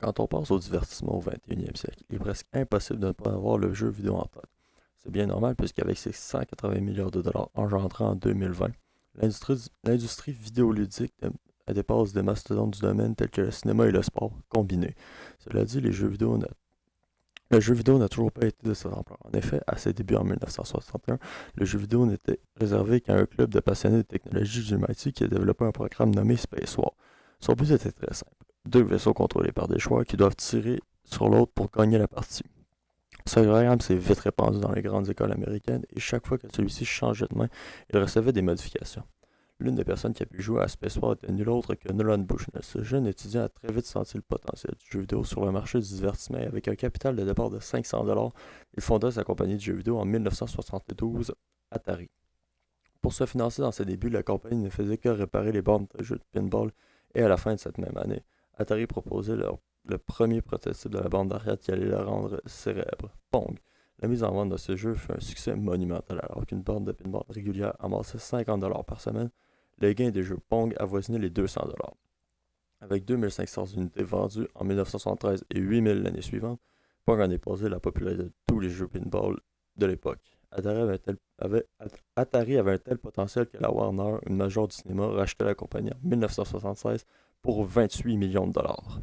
Quand on pense au divertissement au 21e siècle, il est presque impossible de ne pas avoir le jeu vidéo en tête. C'est bien normal puisqu'avec ses 180 milliards de dollars engendrés en 2020, l'industrie vidéoludique dépasse des mastodontes du domaine tels que le cinéma et le sport combinés. Cela dit, le jeu vidéo n'a toujours pas été de cette ampleur. En effet, à ses débuts en 1961, le jeu vidéo n'était réservé qu'à un club de passionnés de technologie du MIT qui a développé un programme nommé Space War. Son but était très simple. Deux vaisseaux contrôlés par des joueurs qui doivent tirer sur l'autre pour gagner la partie. Ce programme s'est vite répandu dans les grandes écoles américaines et chaque fois que celui-ci changeait de main, il recevait des modifications. L'une des personnes qui a pu jouer à Space War était nul autre que Nolan Bushnell. Ce jeune étudiant a très vite senti le potentiel du jeu vidéo sur le marché du divertissement et avec un capital de départ de 500$, il fonda sa compagnie de jeux vidéo en 1972, Atari. Pour se financer dans ses débuts, la compagnie ne faisait que réparer les bornes de jeux de pinball et à la fin de cette même année, Atari proposait le premier prototype de la bande d'arcade qui allait la rendre célèbre, Pong. La mise en vente de ce jeu fut un succès monumental alors qu'une borne de pinball régulière amassait 50$ par semaine. Les gains des jeux Pong avoisinaient les 200$. Avec 2500 unités vendues en 1973 et 8000 l'année suivante, Pong a dépassé la popularité de tous les jeux pinball de l'époque. Atari avait un tel potentiel que la Warner, une majeure du cinéma, rachetait la compagnie en 1976 pour 28 millions de dollars.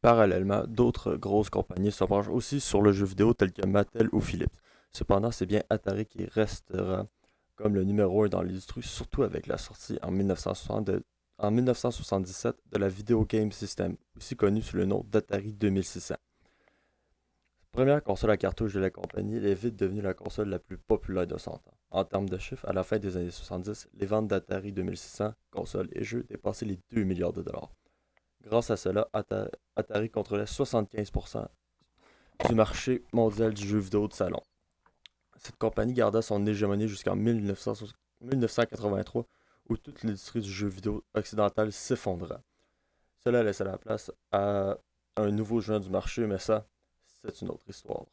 Parallèlement, d'autres grosses compagnies se penchent aussi sur le jeu vidéo telles que Mattel ou Philips. Cependant, c'est bien Atari qui restera comme le numéro 1 dans l'industrie, surtout avec la sortie en 1977 de la Video Game System, aussi connue sous le nom d'Atari 2600. Première console à cartouche de la compagnie, elle est vite devenue la console la plus populaire de son temps. En termes de chiffres, à la fin des années 70, les ventes d'Atari 2600, consoles et jeux dépassaient les 2 milliards de dollars. Grâce à cela, Atari contrôlait 75% du marché mondial du jeu vidéo de salon. Cette compagnie garda son hégémonie jusqu'en 1983, où toute l'industrie du jeu vidéo occidental s'effondra. Cela laissa la place à un nouveau géant du marché, mais ça, c'est une autre histoire.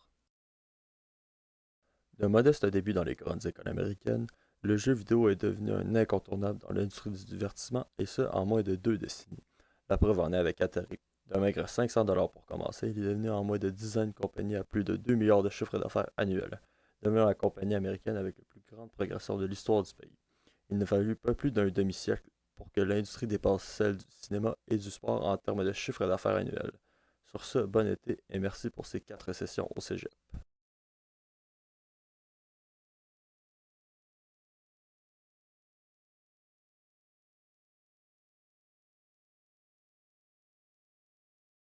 De modeste début dans les grandes écoles américaines, le jeu vidéo est devenu un incontournable dans l'industrie du divertissement, et ce, en moins de 2 décennies. La preuve en est avec Atari. D'un maigre 500$ pour commencer, il est devenu en moins de 10 ans une compagnie à plus de 2 milliards de chiffres d'affaires annuels, devenant la compagnie américaine avec la plus grande progression de l'histoire du pays. Il ne fallut pas plus d'un demi-siècle pour que l'industrie dépasse celle du cinéma et du sport en termes de chiffres d'affaires annuels. Sur ce, bon été et merci pour ces 4 sessions au cégep.